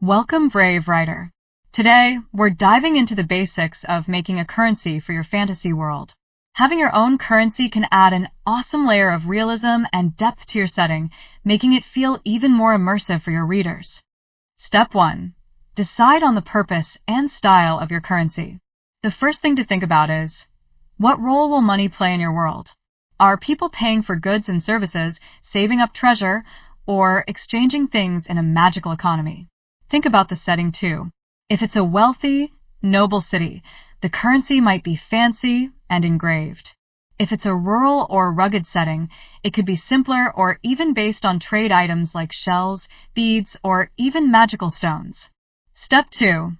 Welcome, brave writer. Today, we're diving into the basics of making a currency for your fantasy world. Having your own currency can add an awesome layer of realism and depth to your setting, making it feel even more immersive for your readers. Step 1. Decide on the purpose and style of your currency. The first thing to think about is, what role will money play in your world? Are people paying for goods and services, saving up treasure, or exchanging things in a magical economy? Think about the setting too. If it's a wealthy, noble city, the currency might be fancy and engraved. If it's a rural or rugged setting, it could be simpler or even based on trade items like shells, beads, or even magical stones. Step 2.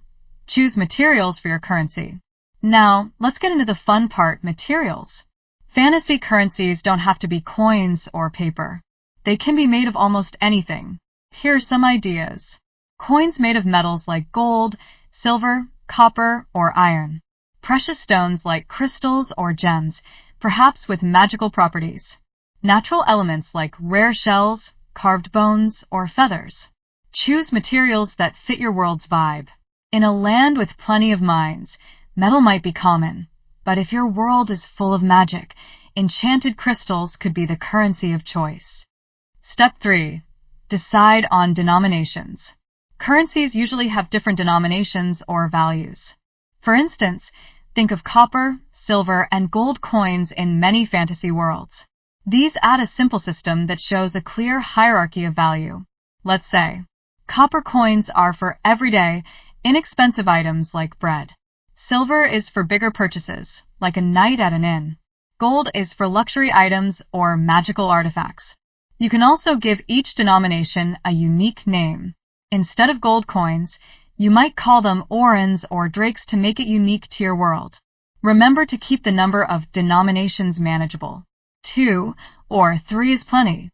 Choose materials for your currency. Now, let's get into the fun part, materials. Fantasy currencies don't have to be coins or paper. They can be made of almost anything. Here are some ideas. Coins made of metals like gold, silver, copper, or iron. Precious stones like crystals or gems, perhaps with magical properties. Natural elements like rare shells, carved bones, or feathers. Choose materials that fit your world's vibe. In a land with plenty of mines, metal might be common, but if your world is full of magic, enchanted crystals could be the currency of choice. Step 3. Decide on denominations. Currencies usually have different denominations or values. For instance, think of copper, silver, and gold coins in many fantasy worlds. These add a simple system that shows a clear hierarchy of value. Let's say, copper coins are for everyday, inexpensive items like bread. Silver is for bigger purchases, like a night at an inn. Gold is for luxury items or magical artifacts. You can also give each denomination a unique name. Instead of gold coins, you might call them orens or drakes to make it unique to your world. Remember to keep the number of denominations manageable. 2 or 3 is plenty.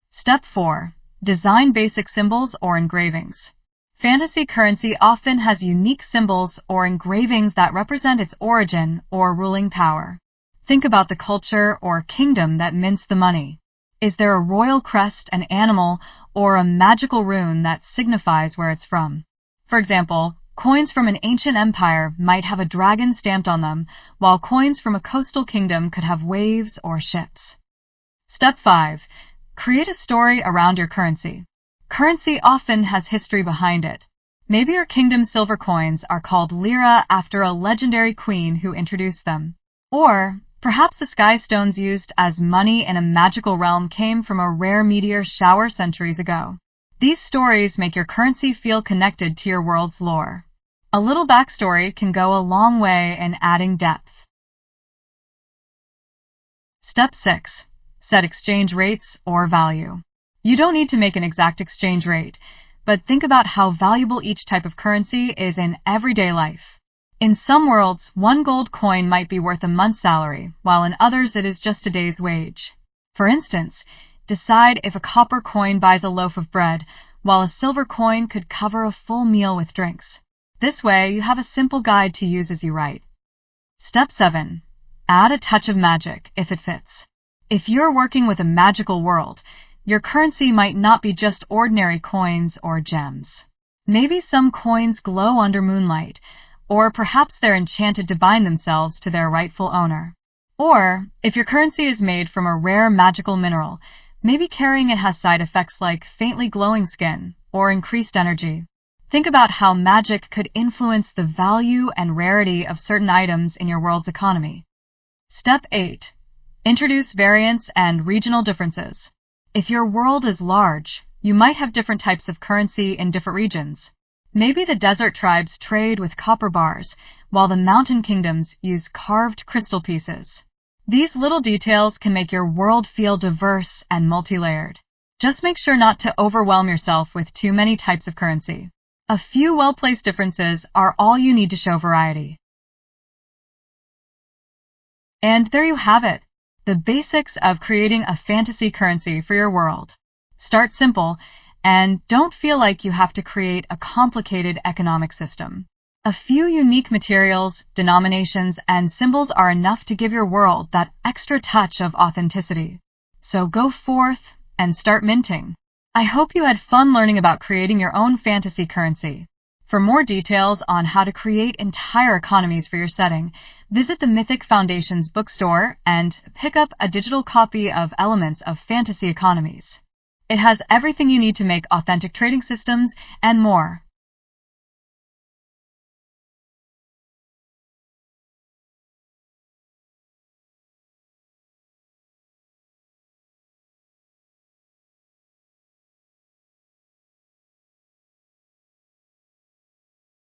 Step 4. Design basic symbols or engravings. Fantasy currency often has unique symbols or engravings that represent its origin or ruling power. Think about the culture or kingdom that mints the money. Is there a royal crest, an animal, or a magical rune that signifies where it's from? For example, coins from an ancient empire might have a dragon stamped on them, while coins from a coastal kingdom could have waves or ships. Step 5. Create a story around your currency. Currency often has history behind it. Maybe your kingdom's silver coins are called lira after a legendary queen who introduced them. Or perhaps the sky stones used as money in a magical realm came from a rare meteor shower centuries ago. These stories make your currency feel connected to your world's lore. A little backstory can go a long way in adding depth. Step 6. Set exchange rates or value. You don't need to make an exact exchange rate, but think about how valuable each type of currency is in everyday life. In some worlds, 1 gold coin might be worth a month's salary, while in others it is just a day's wage. For instance, decide if a copper coin buys a loaf of bread, while a silver coin could cover a full meal with drinks. This way, you have a simple guide to use as you write. Step 7. Add a touch of magic, if it fits. If you're working with a magical world, your currency might not be just ordinary coins or gems. Maybe some coins glow under moonlight, or perhaps they're enchanted to bind themselves to their rightful owner. Or, if your currency is made from a rare magical mineral, maybe carrying it has side effects like faintly glowing skin or increased energy. Think about how magic could influence the value and rarity of certain items in your world's economy. Step 8. Introduce variants and regional differences. If your world is large, you might have different types of currency in different regions. Maybe the desert tribes trade with copper bars, while the mountain kingdoms use carved crystal pieces. These little details can make your world feel diverse and multi-layered. Just make sure not to overwhelm yourself with too many types of currency. A few well-placed differences are all you need to show variety. And there you have it, the basics of creating a fantasy currency for your world. Start simple, and don't feel like you have to create a complicated economic system. A few unique materials, denominations, and symbols are enough to give your world that extra touch of authenticity. So go forth and start minting. I hope you had fun learning about creating your own fantasy currency. For more details on how to create entire economies for your setting, visit the Mythic Foundation's bookstore and pick up a digital copy of Elements of Fantasy Economies. It has everything you need to make authentic trading systems and more.